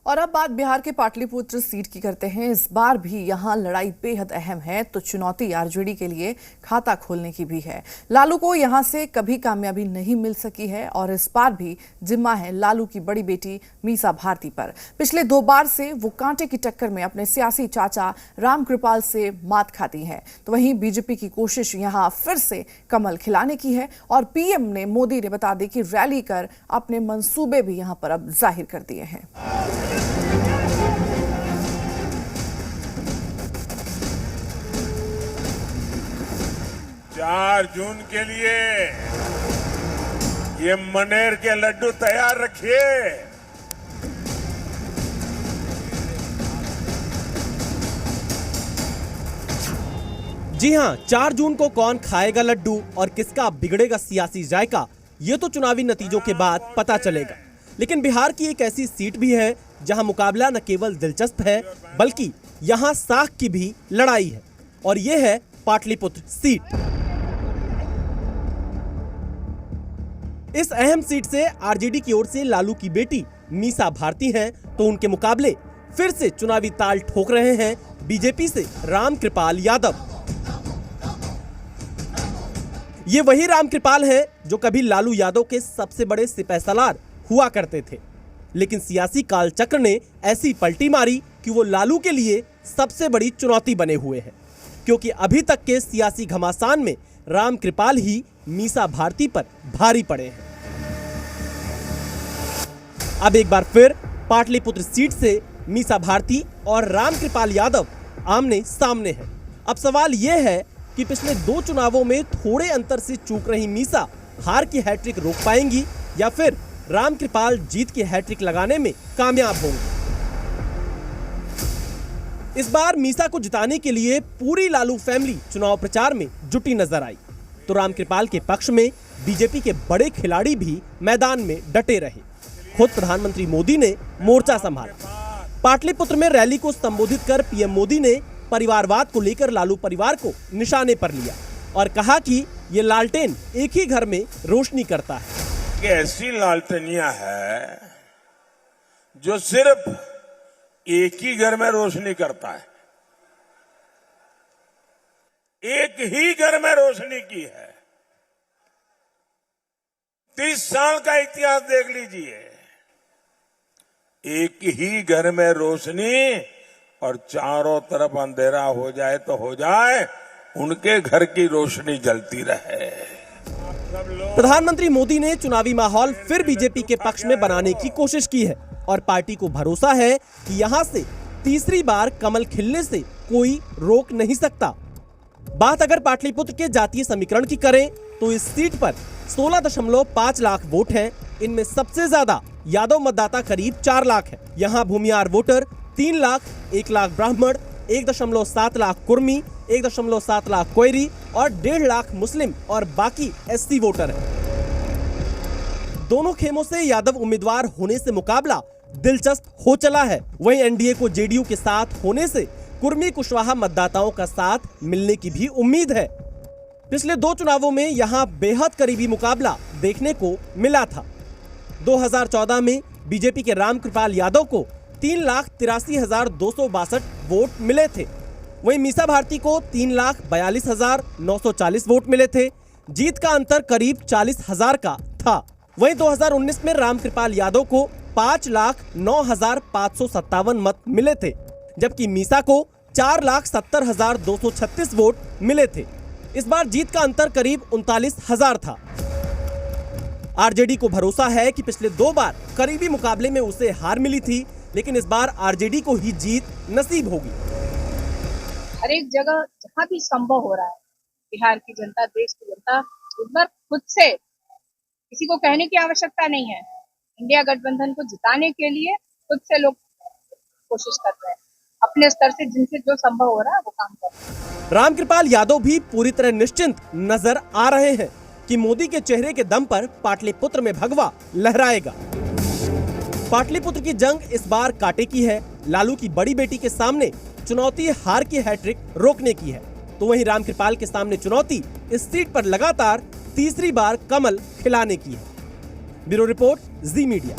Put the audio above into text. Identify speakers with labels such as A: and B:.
A: और अब बात बिहार के पाटलिपुत्र सीट की करते हैं। इस बार भी यहां लड़ाई बेहद अहम है, तो चुनौती आरजेडी के लिए खाता खोलने की भी है। लालू को यहां से कभी कामयाबी नहीं मिल सकी है और इस बार भी जिम्मा है लालू की बड़ी बेटी मीसा भारती पर। पिछले 2 बार से वो कांटे की टक्कर में अपने सियासी चाचा रामकृपाल से मात खाती है। तो वहीं बीजेपी की कोशिश यहां फिर से कमल खिलाने की है और पीएम ने मोदी ने बता दी कि रैली कर अपने मंसूबे भी यहां पर अब जाहिर कर दिए हैं।
B: 4 जून के लिए ये मनेर के लड्डू तैयार रखिए।
C: जी हां, 4 जून को कौन खाएगा लड्डू और किसका बिगड़ेगा सियासी जायका, ये तो चुनावी नतीजों के बाद पता चलेगा। लेकिन बिहार की एक ऐसी सीट भी है जहां मुकाबला न केवल दिलचस्प है बल्कि यहां साख की भी लड़ाई है, और ये है पाटलिपुत्र सीट। इस अहम सीट से आरजेडी की ओर से लालू की बेटी मीसा भारती हैं, तो उनके मुकाबले फिर से चुनावी ताल ठोक रहे हैं बीजेपी से रामकृपाल यादव। ये वही रामकृपाल हैं जो कभी लालू यादव के सबसे बड़े सिपहसालार हुआ करते थे, लेकिन सियासी कालचक्र ने ऐसी पलटी मारी कि वो लालू के लिए सबसे बड़ी चुनौती बने हुए हैं, क्योंकि अभी तक के सियासी घमासान में रामकृपाल ही मीसा भारती पर भारी पड़े हैं। अब एक बार फिर पाटलिपुत्र सीट से मीसा भारती और रामकृपाल यादव आमने सामने हैं। अब सवाल यह है कि पिछले 2 चुनावों में थोड़े अंतर से चूक रही मीसा हार की हैट्रिक रोक पाएंगी या फिर रामकृपाल जीत की हैट्रिक लगाने में कामयाब होंगे। इस बार मीसा को जिताने के लिए पूरी लालू फैमिली चुनाव प्रचार में जुटी नजर आई, तो रामकृपाल के पक्ष में बीजेपी के बड़े खिलाड़ी भी मैदान में डटे रहे। खुद प्रधानमंत्री मोदी ने मोर्चा संभाला। पाटलिपुत्र में रैली को संबोधित कर पीएम मोदी ने परिवारवाद को लेकर लालू परिवार को निशाने पर लिया और कहा कि ये लालटेन एक ही घर में रोशनी करता है।
B: ऐसी लालटेनियां है जो सिर्फ एक ही घर में रोशनी करता है, एक ही घर में रोशनी की है। 30 साल का इतिहास देख लीजिए, एक ही घर में रोशनी और चारों तरफ अंधेरा हो जाए तो हो जाए, उनके घर की रोशनी जलती रहे।
C: प्रधानमंत्री मोदी ने चुनावी माहौल फिर बीजेपी के पक्ष में बनाने की कोशिश की है और पार्टी को भरोसा है कि यहां से तीसरी बार कमल खिलने से कोई रोक नहीं सकता। बात अगर पाटलिपुत्र के जातीय समीकरण की करें तो इस सीट पर 16.5 लाख वोट हैं। इनमें सबसे ज्यादा यादव मतदाता करीब 4 लाख है। यहाँ भूमियार वोटर 3 लाख, 1 लाख ब्राह्मण, 1.7 लाख कुर्मी, 1.7 लाख कोयरी और 1.5 लाख मुस्लिम और बाकी एससी वोटर हैं। दोनों खेमों से यादव उम्मीदवार होने से मुकाबला दिलचस्प हो चला है। वहीं एनडीए को जेडीयू के साथ होने से कुर्मी कुशवाहा मतदाताओं का साथ मिलने की भी उम्मीद है। पिछले 2 चुनावों में यहां बेहद करीबी मुकाबला देखने को मिला था। 2014 में बीजेपी के रामकृपाल यादव को 3,83,262 वोट मिले थे। वहीं मीसा भारती को 3,42,940 वोट मिले थे। जीत का अंतर करीब 40,000 का था। वहीं 2019 में रामकृपाल यादव को 5,09,557 मत मिले थे, जबकि मीसा को 4,70,236 वोट मिले थे। इस बार जीत का अंतर करीब 39,000 था। आरजेडी को भरोसा है कि पिछले 2 बार करीबी मुकाबले में उसे हार मिली थी, लेकिन इस बार आरजेडी को ही जीत नसीब होगी।
D: हर एक जगह जहाँ भी संभव हो रहा है, बिहार की जनता, देश की जनता इस बार खुद से, किसी को कहने की आवश्यकता नहीं है, इंडिया गठबंधन को जिताने के लिए खुद से लोग कोशिश कर रहे हैं। अपने स्तर से जिनसे जो संभव हो रहा है वो काम कर रहे हैं।
C: रामकृपाल यादव भी पूरी तरह निश्चिंत नजर आ रहे हैं कि मोदी के चेहरे के दम पर पाटलिपुत्र में भगवा लहराएगा। पाटलिपुत्र की जंग इस बार कांटे की है। लालू की बड़ी बेटी के सामने चुनौती हार की हैट्रिक रोकने की है, तो वहीं रामकृपाल के सामने चुनौती इस सीट पर लगातार तीसरी बार कमल खिलाने की है। ब्यूरो रिपोर्ट, जी मीडिया।